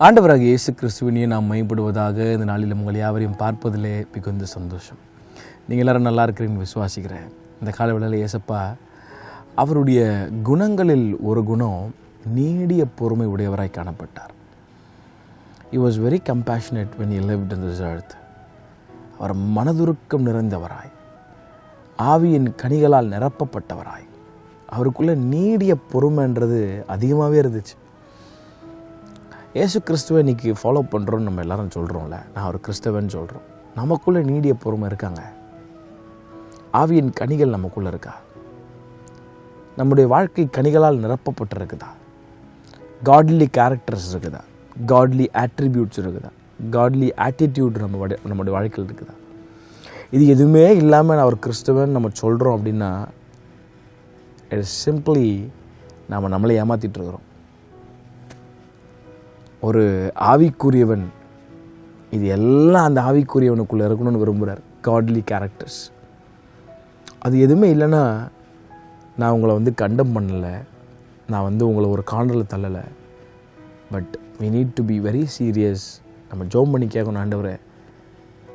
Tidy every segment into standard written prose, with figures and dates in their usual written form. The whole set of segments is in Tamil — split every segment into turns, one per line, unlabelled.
ஆண்டவராக இயேசு கிறிஸ்துவினையே நாம் மைப்படுவதாக இந்த நாளில் உங்கள் யாவரையும் பார்ப்பதிலே மிகுந்த சந்தோஷம். நீங்கள் எல்லோரும் நல்லா இருக்கிறீங்கன்னு விசுவாசிக்கிறேன். இந்த காலவேளையில் இயேசப்பா அவருடைய குணங்களில் ஒரு குணம் நீடிய பொறுமை உடையவராய் காணப்பட்டார். He was very compassionate when he lived in this earth. அவர் மனதுருக்கம் நிறைந்தவராய், ஆவியின் கனிகளால் நிரப்பப்பட்டவராய், அவருக்குள்ளே நீடிய பொறுமைன்றது அதிகமாகவே இருந்துச்சு. இயேசு கிறிஸ்துவை இன்றைக்கி ஃபாலோ பண்ணுறோன்னு நம்ம எல்லோரும் சொல்கிறோம்ல, நான் ஒரு கிறிஸ்தவன் சொல்கிறோம். நமக்குள்ளே நீடிய பொறுமை இருக்காங்க. ஆவியின் கனிகள் நமக்குள்ளே இருக்கா? நம்முடைய வாழ்க்கை கனிகளால் நிரப்பப்பட்டிருக்குதா? காட்லி கேரக்டர்ஸ் இருக்குதா? காட்லி ஆட்ரிபியூட்ஸ் இருக்குதா? காட்லி ஆட்டிடியூட் நம்முடைய வாழ்க்கையில் இருக்குதா? இது எதுவுமே இல்லாமல் நான் ஒரு கிறிஸ்தவன் நம்ம சொல்கிறோம் அப்படின்னா, இட் இஸ் சிம்பிளி நாம் நம்மளை ஏமாற்றிட்டு இருக்கிறோம். ஒரு ஆவிக்குரியவன் இது எல்லாம் அந்த ஆவிக்குரியவனுக்குள்ளே இருக்கணும்னு விரும்புகிறார். காட்லி கேரக்டர்ஸ். அது எதுவுமே இல்லைன்னா நான் உங்களை கண்டம் பண்ணலை, நான் உங்களை ஒரு கார்னரில் தள்ளலை. But we need to be very serious. நம்ம ஜோம் பண்ணி கேட்கணும், ஆண்டவரே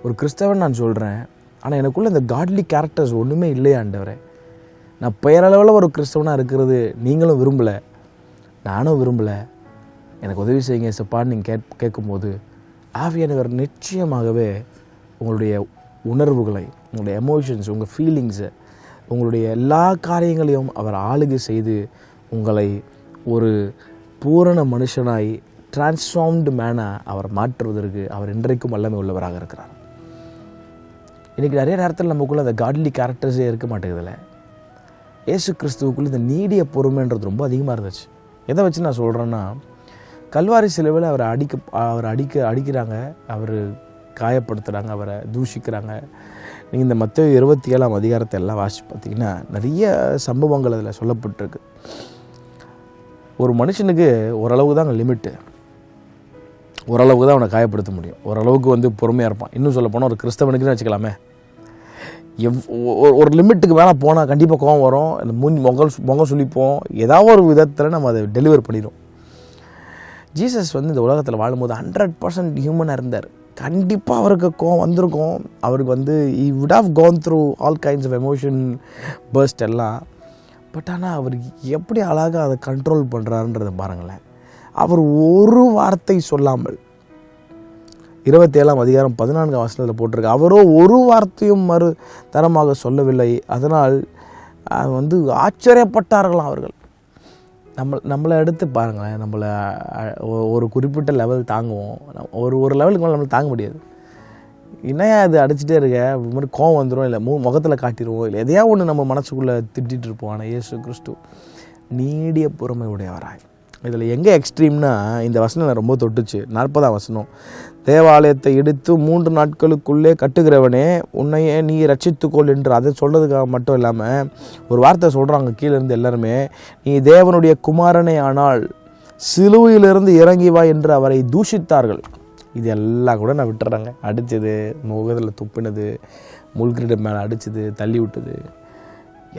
ஒரு கிறிஸ்தவன் நான் சொல்கிறேன், ஆனால் எனக்குள்ளே இந்த காட்லி கேரக்டர்ஸ் ஒன்றுமே இல்லையா ஆண்டவரே? நான் பெயரளவில் ஒரு கிறிஸ்தவனாக இருக்கிறது நீங்களும் விரும்பலை, நானும் விரும்பலை, எனக்கு உதவி செய்யுங்க இயேசுப்பான்னு நீங்கள் கேட்கும்போது ஆவியானவர் நிச்சயமாகவே உங்களுடைய உணர்வுகளை, உங்களுடைய எமோஷன்ஸ், உங்கள் ஃபீலிங்ஸை, உங்களுடைய எல்லா காரியங்களையும் அவர் ஆளுகை செய்து உங்களை ஒரு பூரண மனுஷனாய் டிரான்ஸ்ஃபார்ம்டு மேனாக அவர் மாற்றுவதற்கு அவர் இன்றைக்கும் வல்லமை உள்ளவராக இருக்கிறார். இன்றைக்கி நிறைய நேரத்தில் நமக்குள்ளே அந்த காட்லி கேரக்டர்ஸே இருக்க மாட்டேங்குதில்ல. இயேசு கிறிஸ்துவுக்குள்ளே இந்த நீடிய பொறுமைன்றது ரொம்ப அதிகமாக இருந்துச்சு. எதை வச்சு நான் சொல்கிறேன்னா, கல்வாரி சிலுவையில் அவரை அடிக்கிறாங்க, அவர் காயப்படுத்துகிறாங்க, அவரை தூஷிக்கிறாங்க. நீங்கள் இந்த மத்தேயு 27 அதிகாரத்தை எல்லாம் வாசித்து பார்த்தீங்கன்னா நிறைய சம்பவங்கள் அதில் சொல்லப்பட்டிருக்கு. ஒரு மனுஷனுக்கு ஓரளவுக்கு தான் லிமிட்டு, ஓரளவுக்கு தான் அவனை காயப்படுத்த முடியும், ஓரளவுக்கு பொறுமையாக இருப்பான். இன்னும் சொல்ல போனால் ஒரு கிறிஸ்தவனுக்குன்னு வச்சுக்கலாமே, ஒரு லிமிட்டுக்கு மேலே போனால் கண்டிப்பாக கோவம் வரும், அந்த முகம் சுழிப்போம், ஏதாவது ஒரு விதத்தில் நம்ம அதை டெலிவர் பண்ணிடும். ஜீசஸ் இந்த உலகத்தில் வாழும்போது 100% ஹியூமனாக இருந்தார். கண்டிப்பாக அவருக்கு கோவம் வந்திருக்கும். அவருக்கு he would have gone through all kinds of emotion burst எல்லாம். பட் ஆனால் அவர் எப்படி அழகாக அதை கண்ட்ரோல் பண்ணுறாருன்றதை பாருங்களேன். அவர் ஒரு வார்த்தை சொல்லாமல், 27 அதிகாரம் 14 போட்டிருக்கு, அவரோ ஒரு வார்த்தையும் மறு தரமாக சொல்லவில்லை. அதனால் ஆச்சரியப்பட்டார்களாம் அவர்கள். நம்மளை எடுத்து பாருங்களேன், நம்மளை ஒரு குறிப்பிட்ட லெவல் தாங்குவோம், ஒரு லெவலுக்கு மேலே நம்மளால் தாங்க முடியாது. என்னையா அது அடிச்சுட்டே இருக்க, இது மாதிரி கோவம் வந்துடும், இல்லை முகத்தில் காட்டிடுவோம், இல்லை எதையா ஒன்று நம்ம மனசுக்குள்ளே திட்டிகிட்டு இருப்போம். ஆனால் இயேசு கிறிஸ்து நீடிய பொறுமை உடையவராய். இதில் எங்கே எக்ஸ்ட்ரீம்னா, இந்த வசனம் ரொம்ப தொட்டுச்சு. 40ஆம் வசனம், தேவாலயத்தை இடித்து 3 நாட்களுக்குள்ளே கட்டுகிறவனே உன்னையே நீ ரட்சித்துக்கொள் என்று அதை சொல்கிறதுக்காக மட்டும் இல்லாமல் ஒரு வார்த்தை சொல்கிறாங்க கீழேருந்து எல்லாருமே, நீ தேவனுடைய குமாரனே ஆனால் சிலுவையிலிருந்து இறங்கி வா என்று அவரை தூஷித்தார்கள். இது எல்லாம் கூட நான் விட்டுறாங்க. அடித்தது, முகத்தில் துப்பினது, முள்கிரீட மேலே அடித்தது, தள்ளி விட்டது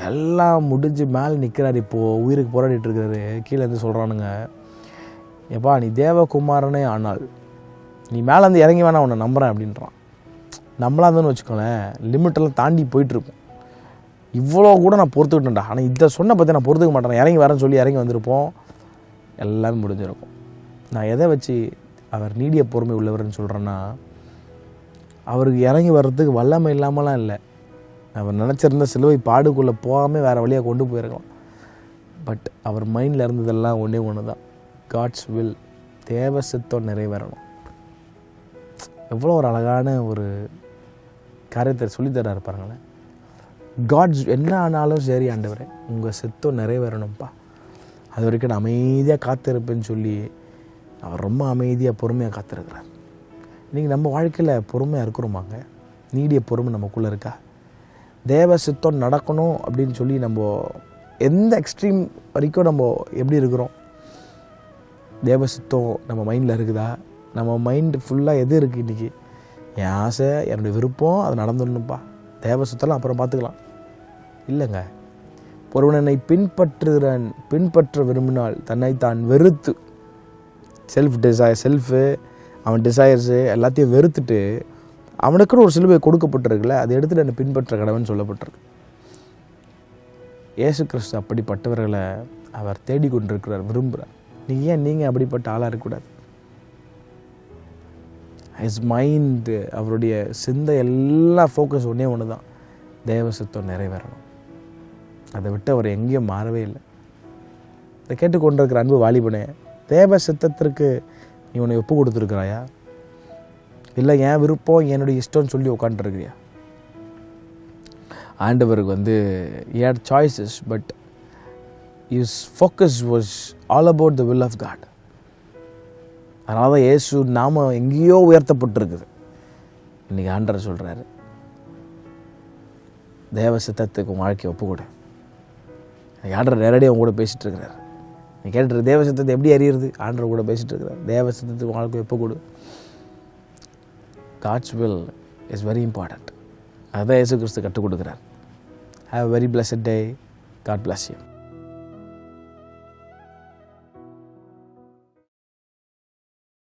எல்லாம் முடிஞ்சு மேலே நிற்கிறார். இப்போது உயிருக்கு போராடிட்டு இருக்கிறாரு. கீழேருந்து சொல்கிறானுங்க, எப்பா நீ தேவகுமாரனே ஆனால் நீ மேலேருந்து இறங்கி வேணா உன்னை நம்புகிறேன் அப்படின்றான். நம்மளாந்துன்னு வச்சுக்கோங்களேன், லிமிட்டெல்லாம் தாண்டி போயிட்டுருப்போம். இவ்வளோ கூட நான் பொறுத்துக்கிட்டேன்டா, ஆனால் இதை சொன்ன பற்றி நான் பொறுத்துக்க மாட்டேன், இறங்கி வரேன்னு சொல்லி இறங்கி வந்திருப்போம், எல்லாமே முடிஞ்சிருக்கும். நான் எதை வச்சு அவர் நீடிய பொறுமை உள்ளவர்னு சொல்கிறேன்னா, அவருக்கு இறங்கி வர்றதுக்கு வல்லமை இல்லாமலாம் இல்லை. அவர் நினச்சிருந்த சிலுவை பாடுக்குள்ளே போகாமல் வேறு வழியாக கொண்டு போயிருக்கலாம். பட் அவர் மைண்டில் இருந்ததெல்லாம் ஒன்று தான், காட்ஸ் வில், தேவ சித்தம் நிறைவேறணும். எவ்வளோ ஒரு அழகான ஒரு காரியத்தை சொல்லித்தராரு பாருங்களேன். காட்ஸ் என்ன ஆனாலும் சரி ஆண்டவரே, உங்கள் சித்தம் நிறைவேறணும்ப்பா, அது வரைக்கும் நான் அமைதியாக காத்திருப்பேன்னு சொல்லி அவர் ரொம்ப அமைதியாக பொறுமையாக காத்திருக்கிறார். இன்றைக்கி நம்ம வாழ்க்கையில் பொறுமையாக இருக்கிறோமாங்க? நீடிய பொறுமை நமக்குள்ளே இருக்கா? தேவ சித்தம் நடக்கணும் அப்படின்னு சொல்லி நம்ம எந்த எக்ஸ்ட்ரீம் வரைக்கும் நம்ம எப்படி இருக்கிறோம்? தேவ சித்தம் நம்ம மைண்டில் இருக்குதா? நம்ம மைண்டு ஃபுல்லாக எது இருக்குது இன்றைக்கி? என் ஆசை, என்னுடைய விருப்பம், அது நடந்துடணும்ப்பா, தேவ சித்தம்லாம் அப்புறம் பார்த்துக்கலாம் இல்லைங்க. ஒருவனை பின்பற்ற விரும்பினால் தன்னை தான் வெறுத்து செல்ஃபு அவன் டிசையர்ஸு எல்லாத்தையும் வெறுத்துட்டு அவனுக்குன்னு ஒரு சிலுவை கொடுக்கப்பட்டிருக்குல்ல, அதை எடுத்துகிட்டு என்னை பின்பற்ற கடவுள்னு சொல்லப்பட்டிருக்கு. இயேசு கிறிஸ்து அப்படிப்பட்டவர்களை அவர் தேடிக்கொண்டிருக்கிறார், விரும்புகிறார். நீங்கள் அப்படிப்பட்ட ஆளாக இருக்கக்கூடாது. ஹிஸ் மைண்டு, அவருடைய சிந்தை எல்லா ஃபோக்கஸ் ஒன்று தான், தேவ சித்தம் நிறைவேறணும். அதை விட்டு அவர் எங்கேயும் மாறவே இல்லை. இதை கேட்டுக்கொண்டிருக்கிற அன்பு வாலிபனே, தேவ சித்தத்திற்கு நீ உன்னை ஒப்பு கொடுத்துருக்கிறாயா? இல்லை என் விருப்பம் என்னுடைய இஷ்டம்னு சொல்லி உட்காந்துருக்கிறியா? ஆண்டவருக்கு he had choices, but his focus was all about the will of God. அதனால தான் இயேசு நாம எங்கேயோ உயர்த்தப்பட்டிருக்குது. இன்றைக்கி ஆண்டவர் சொல்கிறாரு, தேவ சித்தத்துக்கு வாழ்க்கையை ஒப்புக்கொடு. ஆண்டவர் நேரடியாக உங்க கூட பேசிகிட்டு இருக்கிறார். நீ கேட்டுரு, தேவ சித்தத்தை எப்படி அறியிறது? ஆண்டவர் கூட பேசிகிட்டு இருக்கிறார். தேவ சித்தத்துக்கு வாழ்க்கையை ஒப்புக்கொடு. God's will is very important. அதுதான் இயேசு கிறிஸ்து கற்றுக் கொடுக்குறார். Have a very blessed day. God bless you.